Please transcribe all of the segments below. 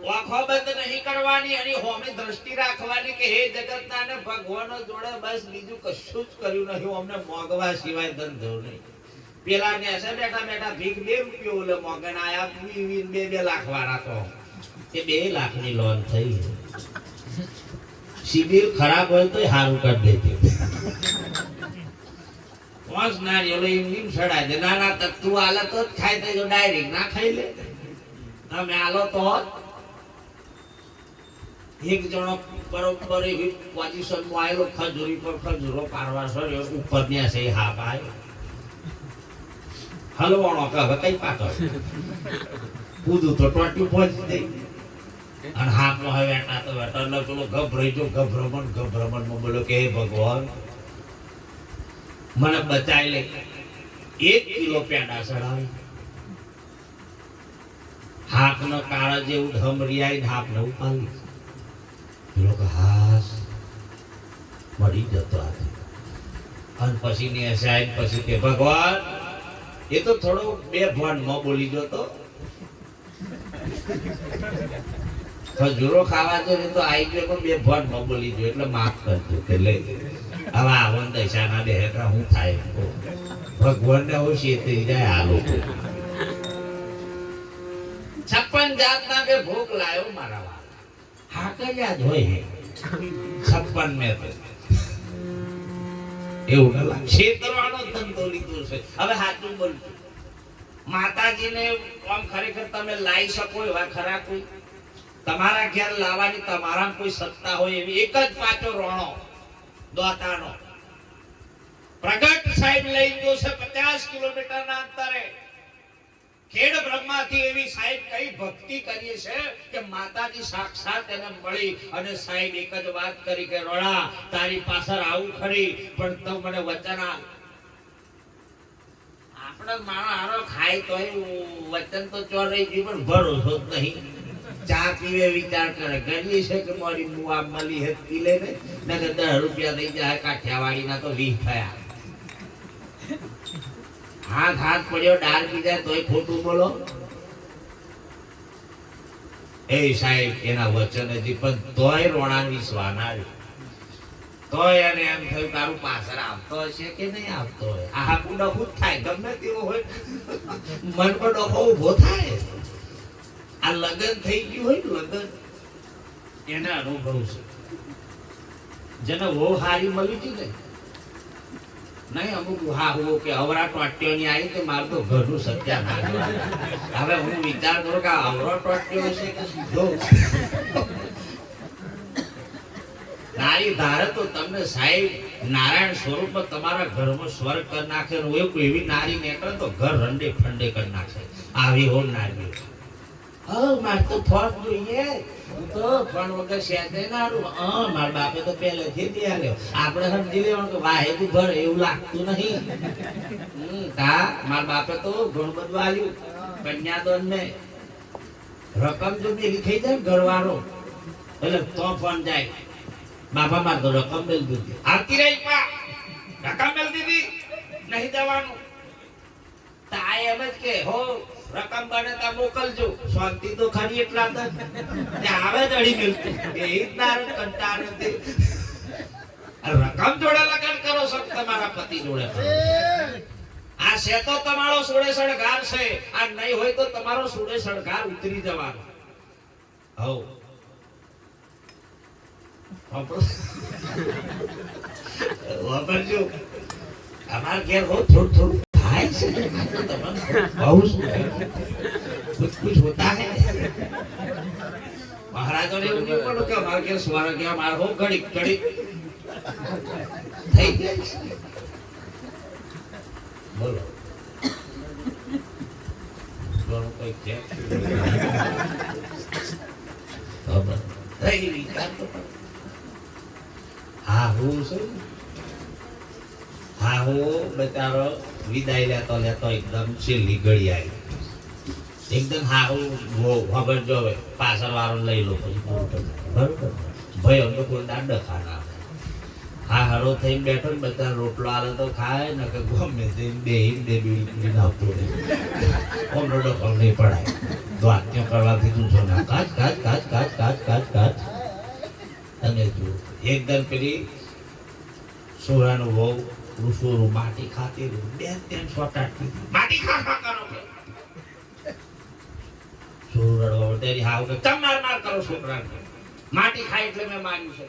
આંખો બંધ નહીં કરવાની અને હોમે દ્રષ્ટિ રાખવાની કે હે જગતના ને ભગવાન જોડે બસ બીજું કશું જ કર્યું નહીં અમને મોગવા સિવાય ધંધો નહીં પેલા ને હશે બેઠા બેઠા ભીખ 2 રૂપિયા ઓલે મોગન આયા 2 લાખ વાળા તો એ 2 લાખની લોન થઈ શિબિર ખરાબ હોય તો હારું કરી દેતી પાંચ નારિયેળ એમ સડાય દે નાના તત્વ આલે તો જ ખાઈ દેજો ડાયરેક્ટ ના ખાઈ લે તમે આલો તો એક જણો બરોબર એવી પોઝિશનમાં આવેલો ખજૂરી પર ખજૂરો પારવા સર્યો ઉપર ને છે હા ભાઈ હલવાણો કે હવે કઈ પાતો કૂદું તો ટોટી પહોંચી દઈ અને હાથમાં હવે વેટા તો વેટા એટલે પેલો ગભરાઈ જો ગભ્રમણ બોલો કે હે ભગવાન મને બચાવી લે 1 કિલો પેડા ચડાવી હાથનો કાળા જેવું ધમરિયાઈ હાથને ઉપાડી લોકો હાસ મળી જતો આજે અને પછી ને સાહેબ પછી કે ભગવાન એ તો થોડો 2 ભણમાં બોલી ગયો તો ખજૂરો ખાવા તો આવી ગયો પણ 2 ભણમાં બોલી ગયો એટલે માફ કરજો કે લઈ હવે આવન દશાના બેહરા હું થાય ભગવાન ને હું શેતી જાય આ લોકો 56 જાતના કે ભોગ લાયો મારા હા કયા જ હોય 56 મેં તો એવું ના ક્ષેત્રવાનો ધંધો લીધો છે હવે સાચું બોલજો માતાજીને આમ ખરેખર તમે લાવી શકો એવા ખરા કોઈ તમારા ઘેર લાવવાની તમારા કોઈ સત્તા હોય એવી એક જ પાછો રોણો દોતાનો પ્રગટ સાહેબ લઈ ગયો છે 50 કિલોમીટરના અંતરે ખેડ બ્રહ્માથી એવી સાહેબ કઈ ભક્તિ કરીએ છે કે માતાજી સાક્ષાત એને મળી અને સાહેબ એક જ વાત કરી કે રોણા તારી પાછળ આવું ખરી પણ તો મને વચન આપ આપણે માણસ હારો ખાય તોય વચન તો ચોર રહી ગયું પણ ભરોસો જ નહીં ચા પીવે વિચાર કરે કરીએ છે કે મારી મુઆ મળી હે પી લે ને નકર 10 રૂપિયા થઈ જાય કાઠિયાવાડીના તો 20 થયા હાથ પડ્યો ડાળ પી જાય તોય ખોટું બોલો એ સાહેબ એના વચન હજી પણ તોય રોણાની સ્વાના તોય એને એમ થયું તારું પાછળ આવતો હશે કે નહીં આવતો હોય આ હાકું ડખું જ થાય ગમે તેવો હોય મન પર ડખો ઉભો થાય આ લગન થઈ ગયું હોય લગન એને અનુભવ છે જેને બહુ હારી મળી હતી ને નહીં અમુક હા હું કે અવરા ટોટ્યો ની આવી તો મારું તો ઘરનું સત્યાનાશ હવે હું વિચાર કરું કે અવરો ટોટ્યો હશે કે સીધો નારી ધારે તો તમને સાહેબ નારાયણ સ્વરૂપ તમારા ઘરમાં સ્વર્ગ કરી નાખે એવી નારી નીકળે તો ઘર રંડે ફંડે કરી નાખે આવી હો નારી મારે તો ફોન જોઈએ તો ફોન વગર શેતે નારું મારા બાપે તો પહેલેથી જ આલ્યો આપણે સમજી લેવાનું કે વાહે તું ઘર એવું લાગતું નહીં મારા બાપે તો ઘણું બધું આલ્યું કન્યાદાન ને રકમ જો મેલી થઈ જાય ઘરવાળો એટલે તો ફોન જાય બાપા મારે તો રકમ મેલ દીધી આવતી રહી પા રકમ મેલ દીધી નહીં જવાનું તા એમ જ કે હો રકમ બને તા મોકલજો શાંતિ તો ખરી એટલા તો આવે જ અડી મિલતું એ ઇતનાર કંટાળ નથી રકમ જોડે લગન કરો છો તમારા પતિ જોડે આ છે તો તમારો સોળે સળગાર છે આ નહીં હોય તો તમારો સોળે સળગાર ઉતરી જવાનો હો વાપરજો અમાર ઘેર હો થોડું થોડું થાય છે બહુ कुछ होता है महाराजों ने उन्हें बोलो कि हमारे के स्वर्ग के हमारे हो घड़ी घड़ी થઈ ગઈ બોલો બોલો કોઈ કે ખબર થઈ વિચાર તો હા હું છું હા હું બચારો વિદાય લેતો એકદમ છેલ્લી ઘડી આવી एकदम हाउ वो खबर जो है पासर वालों ले लो बरोबर भाई हम तो कोई दांड खाना हाँ हरो थे बैठो बता रोटलो आले तो खाए न के घूम में से दे बीड़ी ना तो हम रोड पर नहीं पड़ाए દ્વાત્ય કરવાથી તું છો ના કાચ કાચ કાચ કાચ કાચ કાચ કાચ અને તું એકદમ પેલી સોરાનું વહુ રૂસોરું માટી ખાતી બે તેમ સોટાડતી માટી ખા ખા કરો સોરડવા તેરી હાવ કે તમ માર કરો છોકરાને માટી ખાય એટલે મેં માન્યું છે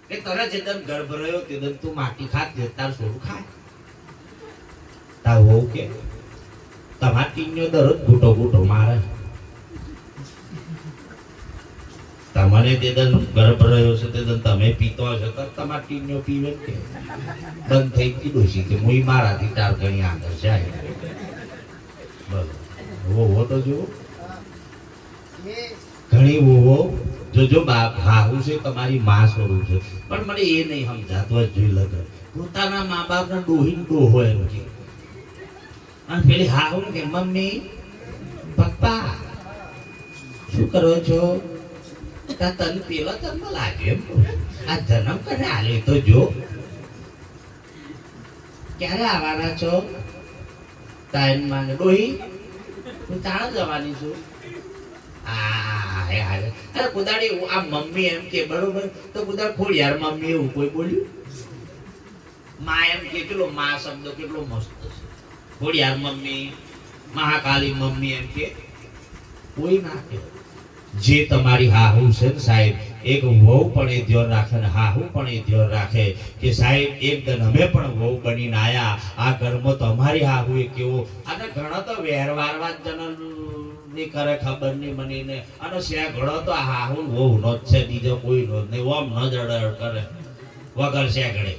કે તરત જેદન ગર્ભ રહ્યો તેદન તું માટી ખા દે તાર સોરું ખાય તા વહુ કે તમાર ટીન્યો દરરોજ ઘૂંટો ઘૂંટો મારે તમને તેદન ગર્ભ રહ્યો છે તેદન તમે પીતો હશો તો તમાર ટીન્યો પીવે કે બંધ થઈ ગઈ ડોસી કે હું મારાથી તાર ઘણી આગળ જાય બોલો હો તો જુઓ ઘણી વહુઓ જો બાપ હાહુ છે તમારી માં સ્વરૂપ છે પણ મને એ નહીં સમજાતું જ જોઈ લગે પોતાના મા બાપના ડોહીન ડોહો એમ કે અને પેલી હાહુ કે મમ્મી પપ્પા શું કરો છો તને પેલો જન્મ લાગ્યો એમ આ જન્મ કરે આલ્યો તો જો ક્યારે આવવાના છો ટાઈમ માં ડોહી હું તાણ જવાની છું અરે કુદાડી આ મમ્મી એમ કે બરોબર તો કુદાડ ખોડ યાર મમ્મી એવું કોઈ બોલ્યું માં એમ કે કેટલો માં શબ્દ કેટલો મસ્ત છે ખોડ યાર મમ્મી મહાકાલી મમ્મી એમ કે કોઈ ના કે જે તમારી હાહુ છે ને સાહેબ એક વહુ પણ એ ધ્યાન રાખે ને હાહુ પણ એ ધ્યાન રાખે કે સાહેબ એકદમ અમે પણ વહુ બનીને આયા આ ઘરમાં તમારી હાહુ એ કેવો અને ઘણો તો વેરવારવા જન ની કરે ખબર નહીં મને ને અને શ્યા ઘણો તો હાહુ વહુ નો જ છે બીજો કોઈ નો જ નહીં ઓમ ન જડડ કરે વગર શ્યા ઘડે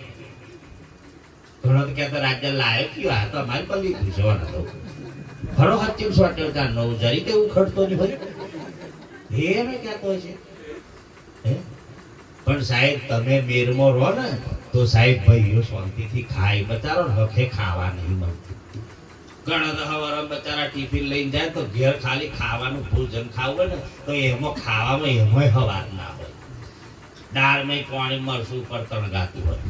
ઘણો તો કહેતા રાજ્ય લાયક કયો આ તો અમારી પલ્લી પૂછવાના તો ઘણો હત્યું સોટ્યો ત્યાં નવ જરી કે ઉખડતો નહીં ભાઈ એ મેં કહેતો છે પણ સાહેબ તમે મેરમાં રહો ને તો સાહેબ ભાઈઓ શાંતિથી ખાય બચારો હખે ખાવા નહીં મળતું ઘણા તો હવારે બચારા ટિફિન લઈને જાય તો ઘેર ખાલી ખાવાનું ભોજન ખાવું ને તો એમાં ખાવામાં એમાંય હવાર ના હોય દાળમાં પાણી મરસું ઉપર તણગાતું હોય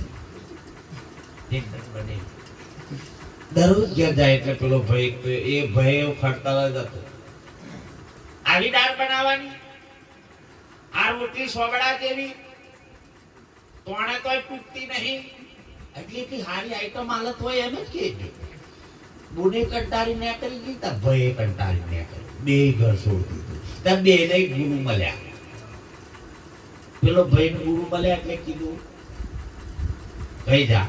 દરરોજ ઘેર જાય એટલે પેલો ભાઈ એ ભાઈ એવું ખડતલ જ હતો આવી દાળ બનાવવાની આ રોટલી સોગડા જેવી તોણે તોય તૂટતી નહીં એટલી કે હારી આઈટમ હાલત હોય એમ જ કે બુને કંટાળી ને કરી દીધા ભાઈ કંટાળી ને કરી બે ઘર છોડી દીધું ત્યાં બે નહીં ગુરુ મળ્યા પેલો ભાઈ ને ગુરુ મળ્યા એટલે કીધું ભાઈ જા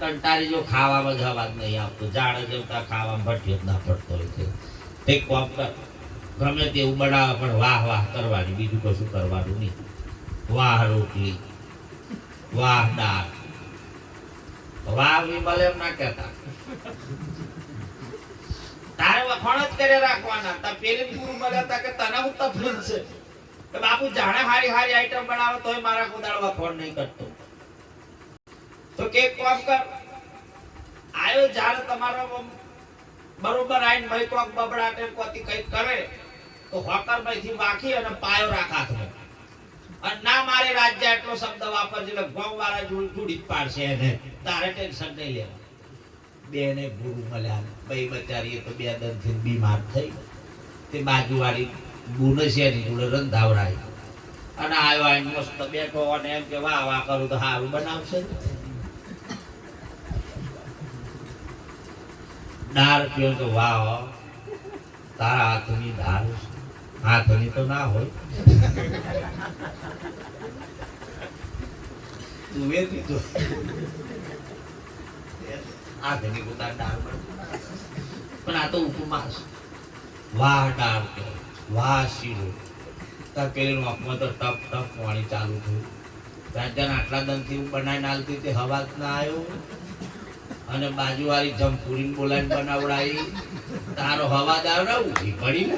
કંટાળી જો ખાવામાં જ અવાજ નહીં આવતો જાણે જેવતા ખાવામાં ભટ્યો જ ના પડતો હોય છે તે કોપ કર ગમે તેવું બનાવે પણ વાહ વાહ કરવાની બીજું કશું કરવાનું નહીં વાહ રોટલી વાહ દાળ વાહ વિમલ એમ ના કહેતા તારે વખોણ જ કરે રાખવાના તા પેલી પૂરું મળ્યા તા કે તને હું તકલીફ છે કે બાપુ જાણે હારી હારી આઈટમ બનાવે તોય મારા કુદાળ વખોણ નહીં કરતો તો કે કોમ કર આયો જાણે તમારો બરોબર આઈને ભાઈ કોક બબડાટે કોતી કઈ કરે તો હોકર માંથી વાખી અને પાયો રાખા છે અને ના મારે રાજ્ય એટલો શબ્દ વાપરજે એટલે ગોમ વાળા જોડી જ પાડશે એને તારે ટેન્શન નહીં લેવા બેને ગુરુ મળ્યા ભાઈ બચારી તો બે દનથી બીમાર થઈ તે બાજુવાળી બુનસિયાની જોડે રંધાવરાઈ અને આવ્યો આઈને મસ્ત બેઠો અને એમ કે વાહ વાહ કરું તો સારું બનાવશે દાળ પીઓ તો વાહ તારા હાથની દાળ હાથની તો ના હોય તું વેચી તો હાથની પોતાની દાળ પણ આ તો ઉપમાસ વાહ દાળ કે વાહ શીરો તાર પેલી નોકમાં તો ટપ ટપ પાણી ચાલુ થયું રાજ્યના આટલા દનથી હું બનાવીને આલતી તે હવા જ ના આવ્યો અને બાજુવાળી જમપુરી બોલાવીને બનાવડાવી તારો હવાદાર ના ઉઠી પડી ને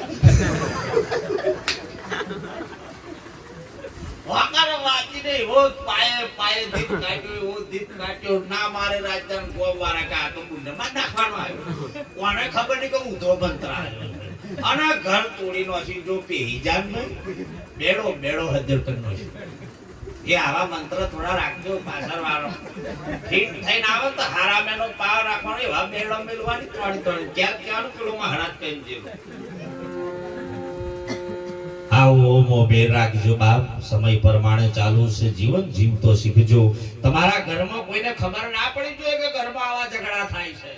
વાકારો વાતી નહીં ઓ પાયે પાયે દીપ કાટ્યો ઓ દીપ કાટ્યો ના મારે રાજન ગોમ વાળા કે આ તો બુંડે માં નાખવાનો આવ્યો કોને ખબર નહીં કે ઉધો બંતરા અને ઘર તોડી નોસી જો પેહી જાન ને બેડો બેડો હજર કર નોસી એ આવા મંત્ર થોડા રાખજો પાછળ વાળો ઠીક થઈને આવે તો હારામેનો પાવ રાખવાનો એવા બેડો મેલવાની થોડી થોડી ક્યાં ક્યાંનું પેલું મહારાજ કહીને જેવું આવો મોભે રાખજો બાપ, સમય પ્રમાણે ચાલુ છે જીવન, જીવતો શીખજો. તમારા ઘરમાં કોઈને ખબર ના પડી જોઈએ કે ઘરમાં આવા ઝઘડા થાય છે.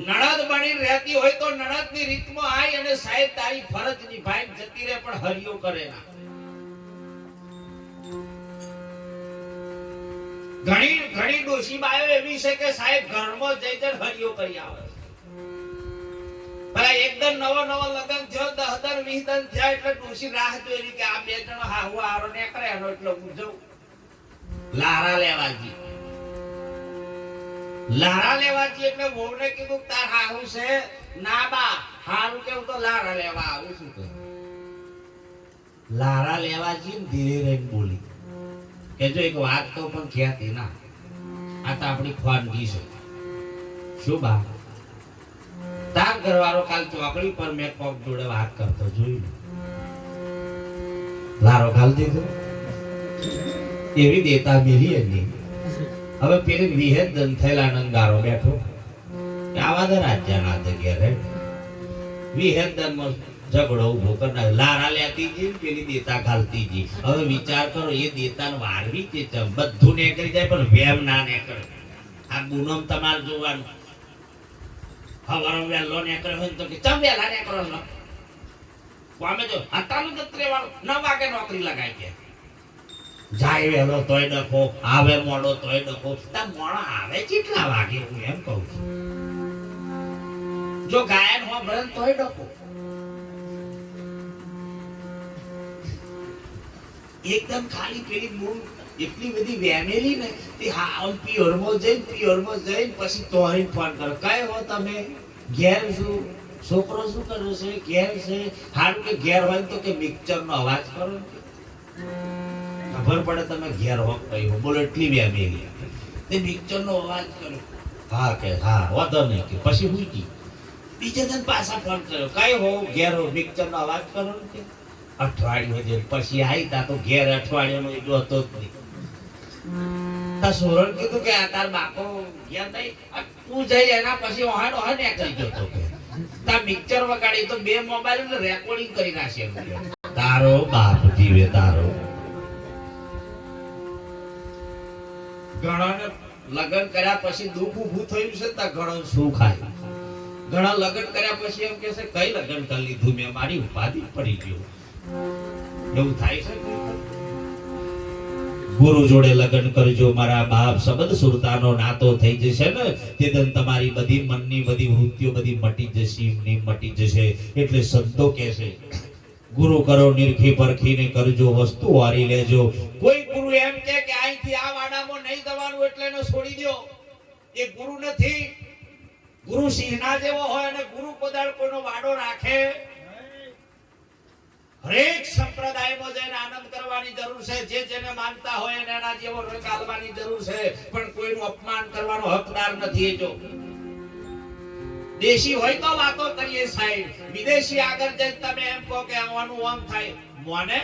નણદ બની રહેતી હોય તો નણદની રીતમાં આય અને સાહેબ તારી ફરજ નિભાઈ જતી રહે, પણ હરિયો કરે ના. ઘણી ઘણી ડોશીબાઓ એવી છે કે સાહેબ ઘરમાં જઈ જઈને હરિયો કરી આવે. ભલા એકદમ નવો લગન થયો, 10 20 દન થયા એટલે ડોશી રાહ જોઈ રહી કે આ બે જણ હાહુ આરો ને કરે એનો એટલે હું જઉં લારા લેવાજી. લારા લેવાજી એટલે વહુને કીધું તાર હાહુ છે ના બા, હારું કેવું તો લારા લેવા આવું છું. તો લારા લેવાજી ધીરે રહીને બોલી કે જો એક વાત તો પણ ખ્યાતી ના, આ તો આપણી ખવાનગી છે. શું બા? તાર ઘરવાળો કાલ ચોકડી પર મેં કોક જોડે વાત કરતો જોયું, લારો ખાલ દીધો એવી દેતા મિલી એની. હવે પેલી વિહેદ દન થયેલા નંગારો બેઠો કે આવા દે રાજ્યના જગ્યા રે વિહેદ દન માં ઝઘડો ઉભો કરનાર. લારા લેતી જી પેલી દેતા ઘાલતી જી. હવે વિચાર કરો એ દેતાને વારવી કે બધું નીકળી જાય પણ વેમ ના નીકળે. આ ગુનમ તમારે જોવાનું. હવારો વેલો નીકળે હોય તો કે ચમ વેલા નીકળો છો અમે જો હતાનું જત્રે વાળો 9 વાગે નોકરી લગાય કે જાય વેલો તોય ડખો, આવે મોડો તોય ડખો. તા મોડા આવે કેટલા વાગે હું એમ કહું છું. જો ગાયન હો ભરન તોય ડખો. એકદમ ખાલી પેલી બૂમ એટલી બધી વેમેલી ને તે હા પિયોરમાં જઈને પછી તોરીને ફોન કરો કઈ હો તમે ઘેર છું, છોકરો શું કરે છે ઘેર છે. હારું કે ઘેર હોય તો કે મિક્સર નો અવાજ કરો, ખબર પડે તમે ઘેર હો કઈ હો. બોલો એટલી વેમેલી તે મિક્સર નો અવાજ કરો. હા કે હા વાંધો નહીં કે પછી હું કી બીજે દિન પાછા ફોન કર્યો કઈ હો ઘેર હો મિક્સર નો અવાજ કરો કે અઠવાડિયું હજે પછી આવી તા તો ઘેર અઠવાડિયાનો એટલો હતો જ નહીં. તા સોરણ કીધું કે આ તાર બાપો ઘેર નહીં તું જઈ એના પછી ઓહાડો હા ને કરી જતો કે તા મિક્સર વગાડી તો 2 મોબાઈલ ને રેકોર્ડિંગ કરી નાખે. તારો બાપ જીવે તારો. ઘણાને લગ્ન કર્યા પછી દુઃખ ઊભું થયું છે તા ઘણો સુખ ખાય. ઘણા લગ્ન કર્યા પછી એમ કે છે કઈ લગ્ન કરી લીધું મેં, મારી ઉપાધિ પડી ગયો. એવું થાય છે. ગુરુ જોડે લગ્ન કરજો મારા બાપ, શબ્દ સુરતાનો નાતો થઈ જશે ને તેદન તમારી બધી મનની બધી વૃત્તિઓ બધી મટી જશે, એમની મટી જશે. એટલે સંતો કહે છે ગુરુ કરો નિરખી પરખીને કરજો, વસ્તુ વારી લેજો. કોઈ ગુરુ એમ કે અહીંથી આ વાડામાં નહીં જવાનું એટલે એને છોડી દો, એ ગુરુ નથી. ગુરુ સિંહના જેવો હોય અને ગુરુ કોદાળ કોઈનો વાડો રાખે. હરેક સંપ્રદાયમાં જઈને આનંદ કરવાની જરૂર છે. જે જેને માનતા હોય એને એના જેવો રંગ આલવાની જરૂર છે, પણ કોઈનું અપમાન કરવાનો હકદાર નથી. જો દેશી હોય તો વાતો કરીએ સાહેબ, વિદેશી આગળ જઈને તમે એમ કહો કે આવવાનું આમ થાય મોને.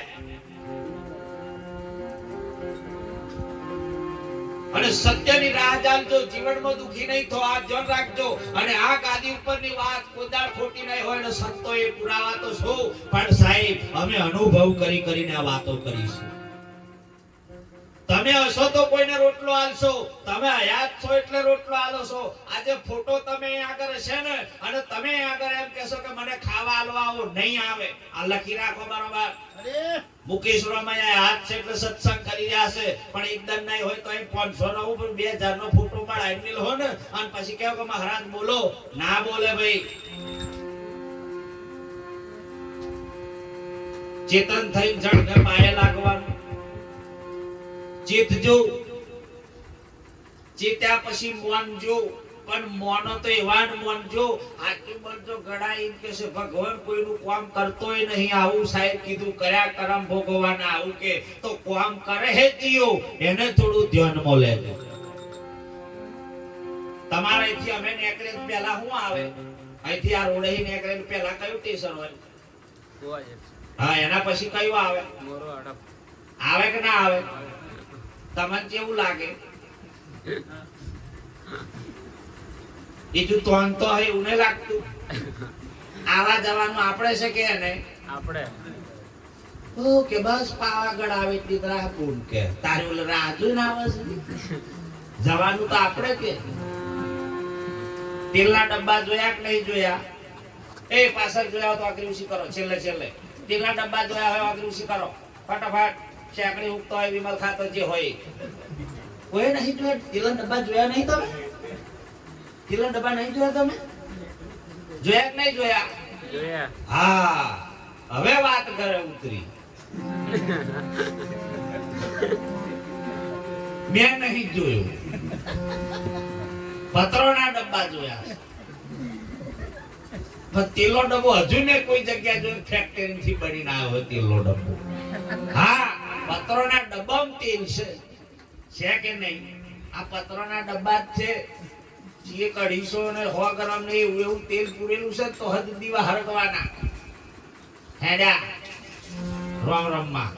અને સત્યની રાહ ચાલજો, જીવનમાં દુખી નહીં થો, આ ધ્યાન રાખજો. અને આ ગાદી ઉપરની વાત કોદાળ ખોટી નહીં હોય ને સંતોએ પુરાવા તો છો, પણ સાહેબ અમે અનુભવ કરીને આ વાતો કરીશું. તમે હશો તો કોઈને રોટલો આલશો, તમે હયાત છો એટલે રોટલો આલો છો. આજે ફોટો તમે આગળ હશે ને અને તમે આગળ એમ કહેશો કે મને ખાવા આલવા આવો, નહીં આવે. આ લખી રાખો બરોબર. મુકેશ રોમૈયા હાથ છે એટલે સત્સંગ કરી રહ્યા છે, પણ એકદમ નહીં હોય તો 500 નો 2000 નો ફોટો મળાય મિલ હો ને અને પછી કહો કે મહારાજ બોલો, ના બોલે ભાઈ. ચેતન થઈ જણને પાયે લાગવાનું. ચેતજો, ચેત્યા પછી મોનજો, પણ મોનો તો એવા જ મોનજો. આટલું બધો ગળા એમ કે છે ભગવાન કોઈનું કામ કરતોય નહીં, આવું સાહેબ કીધું કર્યા કરમ ભોગવવાના. આવું કે તો કામ કરે હે જીઓ એને થોડું ધ્યાનમાં લેજો. તમારે અહીંથી અમે નીકળે પહેલા શું આવે, અહીંથી આ રોડે નીકળે પહેલા કયું સ્ટેશન હોય? હા, એના પછી કયું આવે? આવે કે ના આવે? તમને કેવું લાગે? બીજું તો એવું નહીં લાગતું. પાવા જવાનું આપણે છે કે ને આપણે કે બસ પાવાગઢ આવે એટલી રાહ કોણ કે તારી ઓલે રાહ જોઈને આવે છે જવાનું તો આપણે કે તેલના ડબ્બા જોયા કે નહીં જોયા એ પાછળ જોયા તો આગળ ઉસી કરો છેલ્લે છેલ્લે તેલના ડબ્બા જોયા હોય આગળ ઉસી કરો ફટાફટ શેકડી ઉગતો હોય વિમલ ખાતો જે હોય કોઈ નહીં જોયા તેલના ડબ્બા જોયા નહીં તમે તેલના ડબ્બા નહીં જોયા તમે જોયા કે નહીં જોયા જોયા હા હવે વાત કરે ઉતરી મેં નહીં જોયું પત્રોના ડબ્બા જોયા પણ તેલો ડબ્બો હજુ ને કોઈ જગ્યા જો ફેક્ટરી થી બનીને આવ્યો તેલો ડબ્બો હા પત્રોના ડબ્બામાં તેલ છે કે નહીં આ પત્રોના ડબ્બા જ છે 150 ને 100 ગ્રામ ને એવું તેલ પૂરેલું છે તો હદ દીવા હરગવાના હેડા રામ રામ માં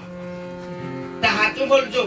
તા હાચું બોલજો